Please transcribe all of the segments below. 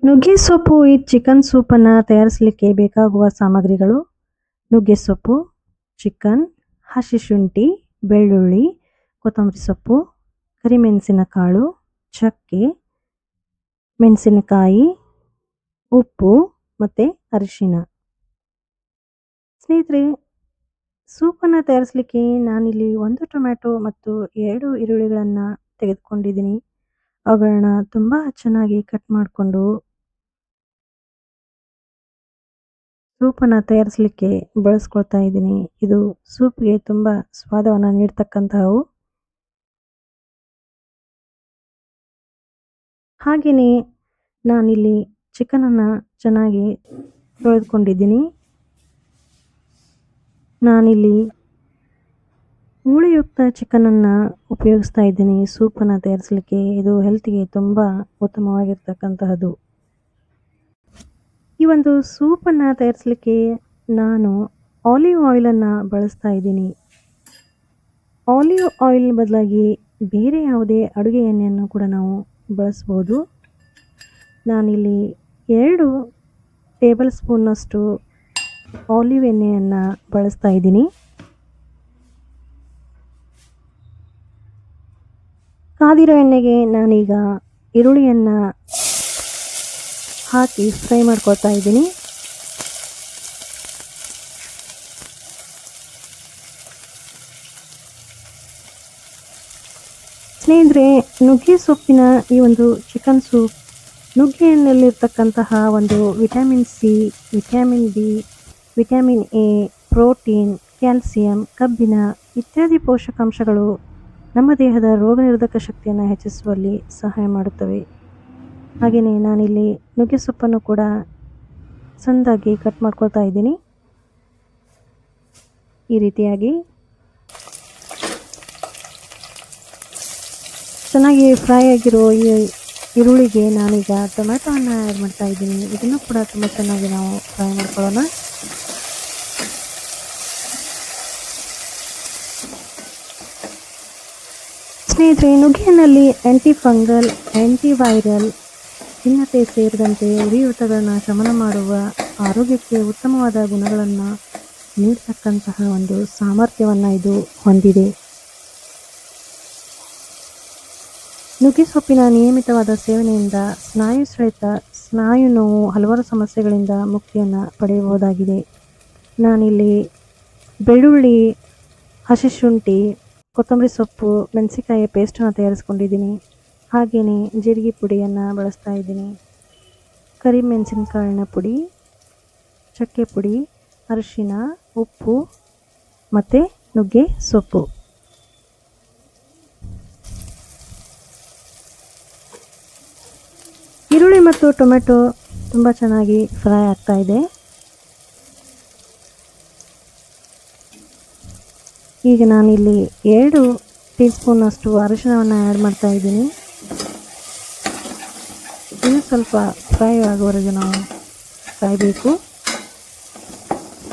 ನುಗ್ಗೆ ಸೊಪ್ಪು ಈ ಚಿಕನ್ ಸೂಪನ್ನು ತಯಾರಿಸಲಿಕ್ಕೆ ಬೇಕಾಗುವ ಸಾಮಗ್ರಿಗಳು: ನುಗ್ಗೆ ಸೊಪ್ಪು, ಚಿಕನ್, ಹಸಿ ಶುಂಠಿ, ಬೆಳ್ಳುಳ್ಳಿ, ಕೊತ್ತಂಬರಿ ಸೊಪ್ಪು, ಕರಿಮೆಣಸಿನಕಾಳು, ಚಕ್ಕೆ, ಮೆಣಸಿನಕಾಯಿ, ಉಪ್ಪು ಮತ್ತು ಅರಿಶಿನ. ಸ್ನೇಹಿತರೆ, ಸೂಪನ್ನು ತಯಾರಿಸಲಿಕ್ಕೆ ನಾನಿಲ್ಲಿ 1 ಟೊಮ್ಯಾಟೊ ಮತ್ತು 2 ಈರುಳ್ಳಿಗಳನ್ನು ತೆಗೆದುಕೊಂಡಿದ್ದೀನಿ. ಅವುಗಳನ್ನ ತುಂಬ ಚೆನ್ನಾಗಿ ಕಟ್ ಮಾಡಿಕೊಂಡು ಸೂಪನ್ನು ತಯಾರಿಸಲಿಕ್ಕೆ ಬಳಸ್ಕೊಳ್ತಾ ಇದ್ದೀನಿ. ಇದು ಸೂಪ್ಗೆ ತುಂಬ ಸ್ವಾದವನ್ನು ನೀಡ್ತಕ್ಕಂತಹವು. ಹಾಗೆಯೇ ನಾನಿಲ್ಲಿ ಚಿಕನನ್ನು ಚೆನ್ನಾಗಿ ತೊಳೆದುಕೊಂಡಿದ್ದೀನಿ. ನಾನಿಲ್ಲಿ ಮೂಳೆಯುಕ್ತ ಚಿಕನನ್ನು ಉಪಯೋಗಿಸ್ತಾ ಇದ್ದೀನಿ ಸೂಪನ್ನು ತಯಾರಿಸಲಿಕ್ಕೆ. ಇದು ಹೆಲ್ತಿಗೆ ತುಂಬ ಉತ್ತಮವಾಗಿರ್ತಕ್ಕಂತಹದ್ದು. ಈ ಒಂದು ಸೂಪನ್ನು ತಯಾರಿಸಲಿಕ್ಕೆ ನಾನು ಆಲಿವ್ ಆಯಿಲನ್ನು ಬಳಸ್ತಾ ಇದ್ದೀನಿ. ಆಲಿವ್ ಆಯಿಲ್ ಬದಲಾಗಿ ಬೇರೆ ಯಾವುದೇ ಅಡುಗೆ ಎಣ್ಣೆಯನ್ನು ಕೂಡ ನಾವು ಬಳಸ್ಬೋದು. ನಾನಿಲ್ಲಿ 2 ಟೇಬಲ್ ಸ್ಪೂನ್ನಷ್ಟು ಆಲಿವ್ ಎಣ್ಣೆಯನ್ನು ಬಳಸ್ತಾ ಇದ್ದೀನಿ. ಕಾದಿರೋ ಎಣ್ಣೆಗೆ ನಾನೀಗ ಈರುಳ್ಳಿಯನ್ನು ಹಾಕಿ ಫ್ರೈ ಮಾಡ್ಕೊಳ್ತಾ ಇದ್ದೀನಿ. ಸ್ನೇಹಿತರೆ, ನುಗ್ಗೆ ಸೊಪ್ಪಿನ ಈ ಒಂದು ಚಿಕನ್ ಸೂಪ್ ನುಗ್ಗೆಯಲ್ಲಿರ್ತಕ್ಕಂತಹ ಒಂದು vitamin C, vitamin B, vitamin A, protein, calcium, ಕಬ್ಬಿಣ ಇತ್ಯಾದಿ ಪೋಷಕಾಂಶಗಳು ನಮ್ಮ ದೇಹದ ರೋಗನಿರೋಧಕ ಶಕ್ತಿಯನ್ನು ಹೆಚ್ಚಿಸುವಲ್ಲಿ ಸಹಾಯ ಮಾಡುತ್ತವೆ. ಹಾಗೆಯೇ ನಾನಿಲ್ಲಿ ನುಗ್ಗೆ ಸೊಪ್ಪನ್ನು ಕೂಡ ಸಣ್ಣದಾಗಿ ಕಟ್ ಮಾಡ್ಕೊಳ್ತಾ ಇದ್ದೀನಿ. ಈ ರೀತಿಯಾಗಿ ಚೆನ್ನಾಗಿ ಫ್ರೈ ಆಗಿರೋ ಈ ಈರುಳ್ಳಿಗೆ ನಾನೀಗ ಟೊಮ್ಯಾಟೊವನ್ನು ಆ್ಯಡ್ ಮಾಡ್ತಾ ಇದ್ದೀನಿ. ಇದನ್ನು ಕೂಡ ತುಂಬ ಚೆನ್ನಾಗಿ ನಾವು ಫ್ರೈ ಮಾಡ್ಕೊಳ್ಳೋಣ. ಸ್ನೇಹಿತರೆ, ನುಗ್ಗೆಯಲ್ಲಿ ಆ್ಯಂಟಿ ಫಂಗಲ್, ಆ್ಯಂಟಿವೈರಲ್, ಖಿನ್ನತೆ ಸೇರಿದಂತೆ ಉರಿಯೂತಗಳನ್ನು ಶಮನ ಮಾಡುವ, ಆರೋಗ್ಯಕ್ಕೆ ಉತ್ತಮವಾದ ಗುಣಗಳನ್ನು ನೀಡತಕ್ಕಂತಹ ಒಂದು ಸಾಮರ್ಥ್ಯವನ್ನು ಇದು ಹೊಂದಿದೆ. ನುಗ್ಗೆ ಸೊಪ್ಪಿನ ನಿಯಮಿತವಾದ ಸೇವನೆಯಿಂದ ಸ್ನಾಯು ಸೆಳೆತ, ಸ್ನಾಯು ನೋವು, ಹಲವಾರು ಸಮಸ್ಯೆಗಳಿಂದ ಮುಕ್ತಿಯನ್ನು ಪಡೆಯಬಹುದಾಗಿದೆ. ನಾನಿಲ್ಲಿ ಬೆಳ್ಳುಳ್ಳಿ, ಹಸಿ ಶುಂಠಿ, ಕೊತ್ತಂಬರಿ ಸೊಪ್ಪು, ಮೆಣಸಿನಕಾಯಿ ಪೇಸ್ಟನ್ನು ತಯಾರಿಸ್ಕೊಂಡಿದ್ದೀನಿ. ಹಾಗೆಯೇ ಜೀರಿಗೆ ಪುಡಿಯನ್ನು ಬಳಸ್ತಾ ಇದ್ದೀನಿ. ಕರಿಮೆಣಸಿನಕಾಳಿನ ಪುಡಿ, ಚಕ್ಕೆ ಪುಡಿ, ಅರಿಶಿನ, ಉಪ್ಪು ಮತ್ತು ನುಗ್ಗೆ ಸೊಪ್ಪು. ಈರುಳ್ಳಿ ಮತ್ತು ಟೊಮೆಟೊ ತುಂಬ ಚೆನ್ನಾಗಿ ಫ್ರೈ ಆಗ್ತಾ ಇದೆ. ಈಗ ನಾನಿಲ್ಲಿ 2 ಟೀ ಸ್ಪೂನ್ನಷ್ಟು ಅರಿಶಿನವನ್ನು ಆ್ಯಡ್ ಮಾಡ್ತಾ ಇದ್ದೀನಿ. ಇನ್ನೂ ಸ್ವಲ್ಪ ಫ್ರೈ ಆಗೋವರೆಗೆ ನಾವು ಕಾಯಬೇಕು.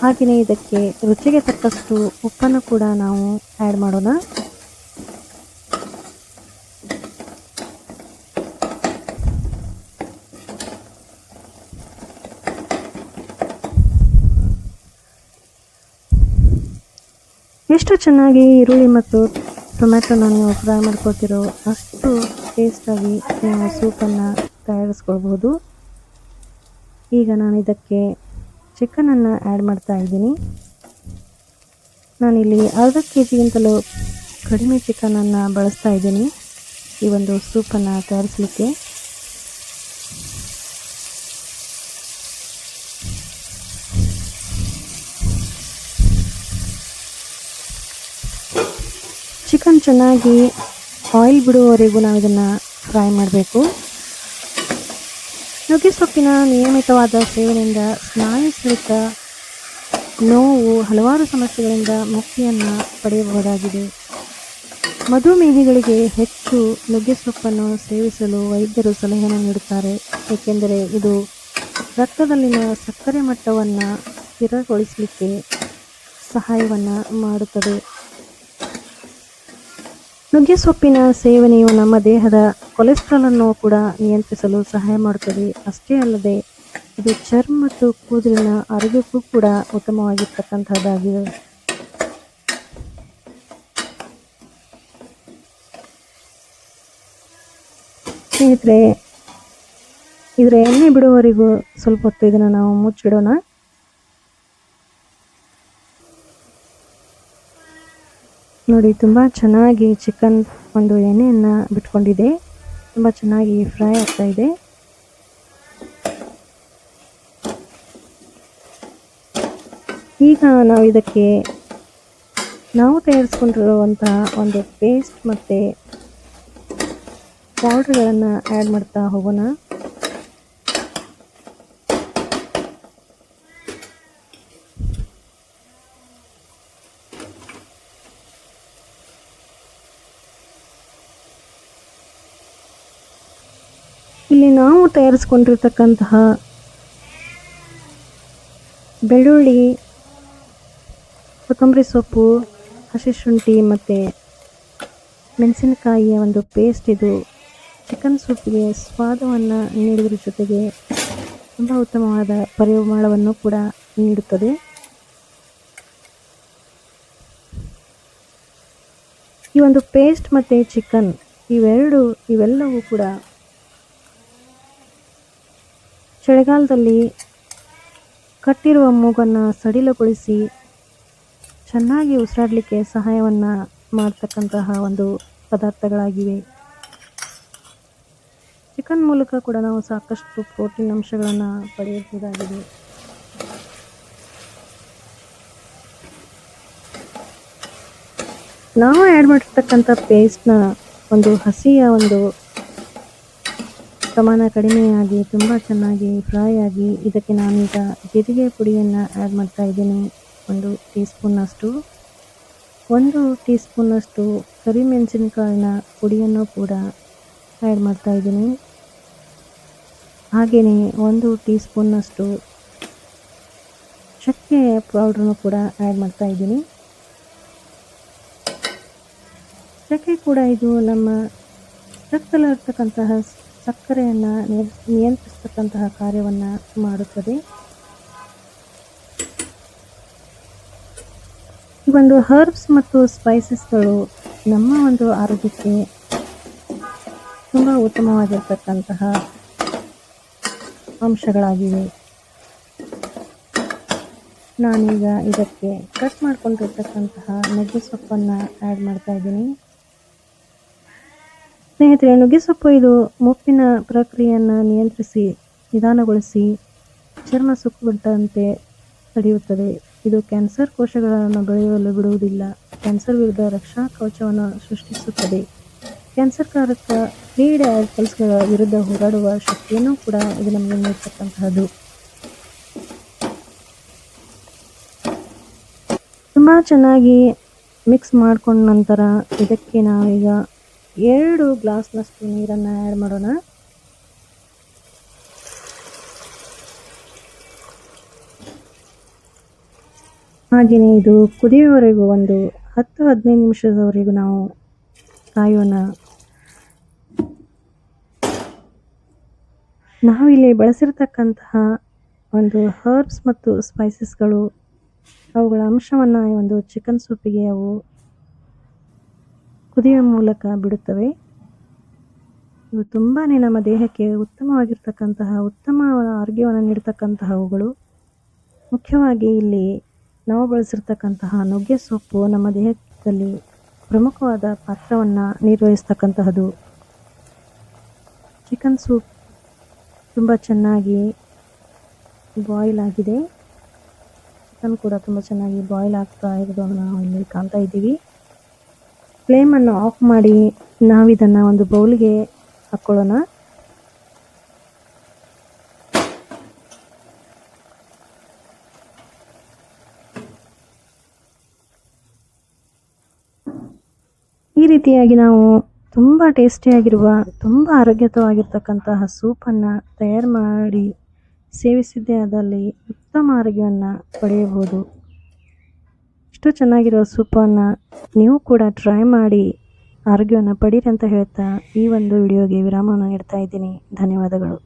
ಹಾಗೆಯೇ ಇದಕ್ಕೆ ರುಚಿಗೆ ತಕ್ಕಷ್ಟು ಉಪ್ಪನ್ನು ಕೂಡ ನಾವು ಆ್ಯಡ್ ಮಾಡೋಣ. ಎಷ್ಟು ಚೆನ್ನಾಗಿ ಈರುಳ್ಳಿ ಮತ್ತು ಟೊಮ್ಯಾಟೊನ ನೀವು ಫ್ರೈ ಮಾಡ್ಕೊಳ್ತಿರೋ ಅಷ್ಟು ಟೇಸ್ಟಾಗಿ ನೀವು ಸೂಪನ್ನು ತಯಾರಿಸ್ಕೊಳ್ಬೋದು. ಈಗ ನಾನು ಇದಕ್ಕೆ ಚಿಕನನ್ನು ಆ್ಯಡ್ ಮಾಡ್ತಾ ಇದ್ದೀನಿ. ನಾನಿಲ್ಲಿ ಅರ್ಧ kg ಕಡಿಮೆ ಚಿಕನನ್ನು ಬಳಸ್ತಾ ಇದ್ದೀನಿ ಈ ಒಂದು ಸೂಪನ್ನು ತಯಾರಿಸಲಿಕ್ಕೆ. ಚಿಕನ್ ಚೆನ್ನಾಗಿ ಆಯಿಲ್ ಬಿಡುವವರೆಗೂ ನಾವು ಇದನ್ನು ಫ್ರೈ ಮಾಡಬೇಕು. ನುಗ್ಗೆ ಸೊಪ್ಪಿನ ನಿಯಮಿತವಾದ ಸೇವನೆಯಿಂದ ಸ್ನಾಯು ಸೆಳೆತ, ನೋವು, ಹಲವಾರು ಸಮಸ್ಯೆಗಳಿಂದ ಮುಕ್ತಿಯನ್ನು ಪಡೆಯಬಹುದಾಗಿದೆ. ಮಧುಮೇಹಿಗಳಿಗೆ ಹೆಚ್ಚು ನುಗ್ಗೆ ಸೊಪ್ಪನ್ನು ಸೇವಿಸಲು ವೈದ್ಯರು ಸಲಹೆಯನ್ನು ನೀಡುತ್ತಾರೆ, ಏಕೆಂದರೆ ಇದು ರಕ್ತದಲ್ಲಿನ ಸಕ್ಕರೆ ಮಟ್ಟವನ್ನು ಸ್ಥಿರಗೊಳಿಸಲಿಕ್ಕೆ ಸಹಾಯವನ್ನು ಮಾಡುತ್ತದೆ. ನುಗ್ಗೆ ಸೊಪ್ಪಿನ ಸೇವನೆಯು ನಮ್ಮ ದೇಹದ ಕೊಲೆಸ್ಟ್ರಾಲ್ ಅನ್ನು ಕೂಡ ನಿಯಂತ್ರಿಸಲು ಸಹಾಯ ಮಾಡುತ್ತದೆ. ಅಷ್ಟೇ ಅಲ್ಲದೆ ಇದು ಚರ್ಮ ಮತ್ತು ಕೂದಲಿನ ಆರೋಗ್ಯಕ್ಕೂ ಕೂಡ ಉತ್ತಮವಾಗಿರ್ತಕ್ಕಂಥದ್ದಾಗಿದೆ. ಸ್ನೇಹಿತರೆ, ಇದರ ಎಣ್ಣೆ ಬಿಡುವವರೆಗೂ ಸ್ವಲ್ಪ ಹೊತ್ತು ಇದನ್ನು ನಾವು ಮುಚ್ಚಿಡೋಣ. ನೋಡಿ, ತುಂಬ ಚೆನ್ನಾಗಿ ಚಿಕನ್ ಒಂದು ಎಣ್ಣೆಯನ್ನು ಬಿಟ್ಕೊಂಡಿದೆ. ತುಂಬ ಚೆನ್ನಾಗಿ ಫ್ರೈ ಆಗ್ತಾ ಇದೆ. ಈಗ ನಾವು ಇದಕ್ಕೆ ನಾವು ತಯಾರಿಸ್ಕೊಂಡಿರುವಂತಹ ಒಂದು ಪೇಸ್ಟ್ ಮತ್ತು ಪೌಡ್ರ್ಗಳನ್ನು ಆ್ಯಡ್ ಮಾಡ್ತಾ ಹೋಗೋಣ. ಇಲ್ಲಿ ನಾವು ತಯಾರಿಸ್ಕೊಂಡಿರ್ತಕ್ಕಂತಹ ಬೆಳ್ಳುಳ್ಳಿ, ಕೊತ್ತಂಬರಿ ಸೊಪ್ಪು, ಹಸಿ ಶುಂಠಿ ಮತ್ತು ಮೆಣಸಿನಕಾಯಿಯ ಒಂದು ಪೇಸ್ಟ್ ಇದು ಚಿಕನ್ ಸೂಪ್ಗೆ ಸ್ವಾದವನ್ನು ನೀಡುವುದರ ಜೊತೆಗೆ ತುಂಬ ಉತ್ತಮವಾದ ಪರಿಮಳವನ್ನು ಕೂಡ ನೀಡುತ್ತದೆ. ಈ ಒಂದು ಪೇಸ್ಟ್ ಮತ್ತು ಚಿಕನ್ ಇವೆಲ್ಲವೂ ಕೂಡ ಚಳಿಗಾಲದಲ್ಲಿ ಕಟ್ಟಿರುವ ಮೂಗನ್ನು ಸಡಿಲಗೊಳಿಸಿ ಚೆನ್ನಾಗಿ ಉಸಿರಾಡಲಿಕ್ಕೆ ಸಹಾಯವನ್ನು ಮಾಡ್ತಕ್ಕಂತಹ ಒಂದು ಪದಾರ್ಥಗಳಾಗಿವೆ. ಚಿಕನ್ ಮೂಲಕ ಕೂಡ ನಾವು ಸಾಕಷ್ಟು ಪ್ರೋಟೀನ್ ಅಂಶಗಳನ್ನು ಪಡೆಯಬಹುದಾಗಿದೆ. ನಾವು ಆ್ಯಡ್ ಮಾಡಿರ್ತಕ್ಕಂಥ ಪೇಸ್ಟ್ನ ಒಂದು ಹಸಿಯ ಒಂದು ಪ್ರಮಾಣ ಕಡಿಮೆಯಾಗಿ ತುಂಬ ಚೆನ್ನಾಗಿ ಫ್ರೈ ಆಗಿ ಇದಕ್ಕೆ ನಾನೀಗ ಜೀರಿಗೆ ಪುಡಿಯನ್ನು ಆ್ಯಡ್ ಮಾಡ್ತಾ ಇದ್ದೀನಿ. 1 ಟೀ ಸ್ಪೂನ್ನಷ್ಟು, 1 ಟೀ ಸ್ಪೂನ್ನಷ್ಟು ಕರಿಮೆಣಸಿನಕಾಯಿನ ಪುಡಿಯನ್ನು ಕೂಡ ಆ್ಯಡ್ ಮಾಡ್ತಾ ಇದ್ದೀನಿ. ಹಾಗೆಯೇ 1 ಟೀ ಸ್ಪೂನ್ನಷ್ಟು ಚಕ್ಕೆ ಪೌಡ್ರನ್ನು ಕೂಡ ಆ್ಯಡ್ ಮಾಡ್ತಾ ಇದ್ದೀನಿ. ಚಕ್ಕೆ ಕೂಡ ಇದು ನಮ್ಮ ರಕ್ತದಲ್ಲಿರ್ತಕ್ಕಂತಹ ಸಕ್ಕರೆಯನ್ನು ನಿಯಂತ್ರಿಸ್ತಕ್ಕಂತಹ ಕಾರ್ಯವನ್ನು ಮಾಡುತ್ತದೆ. ಈ ಒಂದು ಹರ್ಬ್ಸ್ ಮತ್ತು ಸ್ಪೈಸಸ್ಗಳು ನಮ್ಮ ಒಂದು ಆರೋಗ್ಯಕ್ಕೆ ತುಂಬ ಉತ್ತಮವಾಗಿರ್ತಕ್ಕಂತಹ ಅಂಶಗಳಾಗಿವೆ. ನಾನೀಗ ಇದಕ್ಕೆ ಕಟ್ ಮಾಡ್ಕೊಂಡಿರ್ತಕ್ಕಂತಹ ನುಗ್ಗೆ ಸೊಪ್ಪನ್ನು ಆ್ಯಡ್ ಮಾಡ್ತಾ ಇದ್ದೀನಿ. ಸ್ನೇಹಿತರೆ, ನುಗ್ಗೆ ಸೊಪ್ಪು ಇದು ಮುಪ್ಪಿನ ಪ್ರಕ್ರಿಯೆಯನ್ನು ನಿಯಂತ್ರಿಸಿ ನಿಧಾನಗೊಳಿಸಿ ಚರ್ಮ ಸುಕ್ಕುಗಟ್ಟಂತೆ ತಡೆಯುತ್ತದೆ. ಇದು ಕ್ಯಾನ್ಸರ್ ಕೋಶಗಳನ್ನು ಬೆಳೆಯಲು ಬಿಡುವುದಿಲ್ಲ. ಕ್ಯಾನ್ಸರ್ ವಿರುದ್ಧ ರಕ್ಷಾ ಕವಚವನ್ನು ಸೃಷ್ಟಿಸುತ್ತದೆ. ಕ್ಯಾನ್ಸರ್ಕಾರಕ ಫ್ರೀ ರ್ಯಾಡಿಕಲ್ಸ್ಗಳ ವಿರುದ್ಧ ಹೋರಾಡುವ ಶಕ್ತಿಯನ್ನು ಕೂಡ ಇದು ನಮಗೆ ನೀಡತಕ್ಕಂತಹದ್ದು. ತುಂಬ ಚೆನ್ನಾಗಿ ಮಿಕ್ಸ್ ಮಾಡ್ಕೊಂಡ ನಂತರ ಇದಕ್ಕೆ ನಾವೀಗ 2 ಗ್ಲಾಸ್ನಷ್ಟು ನೀರನ್ನು ಆ್ಯಡ್ ಮಾಡೋಣ. ಹಾಗೆಯೇ ಇದು ಕುದಿಯುವವರೆಗೂ ಒಂದು 10-15 ನಿಮಿಷದವರೆಗೂ ನಾವು ಕಾಯೋಣ. ನಾವಿಲ್ಲಿ ಬಳಸಿರ್ತಕ್ಕಂತಹ ಒಂದು ಹರ್ಬ್ಸ್ ಮತ್ತು ಸ್ಪೈಸಸ್ಗಳು ಅವುಗಳ ಅಂಶವನ್ನು ಈ ಒಂದು ಚಿಕನ್ ಸೂಪಿಗೆ ಅವು ಕುದಿಯುವ ಮೂಲಕ ಬಿಡುತ್ತವೆ. ಇವು ತುಂಬಾ ನಮ್ಮ ದೇಹಕ್ಕೆ ಉತ್ತಮವಾಗಿರ್ತಕ್ಕಂತಹ ಉತ್ತಮ ಆರೋಗ್ಯವನ್ನು ನೀಡತಕ್ಕಂತಹವುಗಳು. ಮುಖ್ಯವಾಗಿ ಇಲ್ಲಿ ನಾವು ಬಳಸಿರ್ತಕ್ಕಂತಹ ನುಗ್ಗೆ ಸೊಪ್ಪು ನಮ್ಮ ದೇಹದಲ್ಲಿ ಪ್ರಮುಖವಾದ ಪಾತ್ರವನ್ನು ನಿರ್ವಹಿಸ್ತಕ್ಕಂತಹದ್ದು. ಚಿಕನ್ ಸೂಪ್ ತುಂಬ ಚೆನ್ನಾಗಿ ಬಾಯ್ಲ್ ಆಗಿದೆ. ಚಿಕನ್ ಕೂಡ ತುಂಬ ಚೆನ್ನಾಗಿ ಬಾಯ್ಲ್ ಆಗ್ತಾ ಇರೋದನ್ನು ನಾವು ಇಲ್ಲಿ ಕಾಣ್ತಾ ಇದ್ದೀವಿ. ಫ್ಲೇಮನ್ನು ಆಫ್ ಮಾಡಿ ನಾವಿದನ್ನು ಒಂದು ಬೌಲ್ಗೆ ಹಾಕ್ಕೊಳ್ಳೋಣ. ಈ ರೀತಿಯಾಗಿ ನಾವು ತುಂಬ ಟೇಸ್ಟಿಯಾಗಿರುವ ತುಂಬ ಆರೋಗ್ಯಯುತವಾಗಿರ್ತಕ್ಕಂತಹ ಸೂಪನ್ನು ತಯಾರು ಮಾಡಿ ಸೇವಿಸಿದ್ದೇ ಆದಲ್ಲಿ ಉತ್ತಮ ಆರೋಗ್ಯವನ್ನು ಪಡೆಯಬಹುದು. ಇಷ್ಟು ಚೆನ್ನಾಗಿರೋ ಸೂಪನ್ನು ನೀವು ಕೂಡ ಟ್ರೈ ಮಾಡಿ ಆರೋಗ್ಯವನ್ನು ಪಡೀರಿ ಅಂತ ಹೇಳ್ತಾ ಈ ಒಂದು ವಿಡಿಯೋಗೆ ವಿರಾಮವನ್ನು ನೀಡ್ತಾ ಇದ್ದೀನಿ. ಧನ್ಯವಾದಗಳು.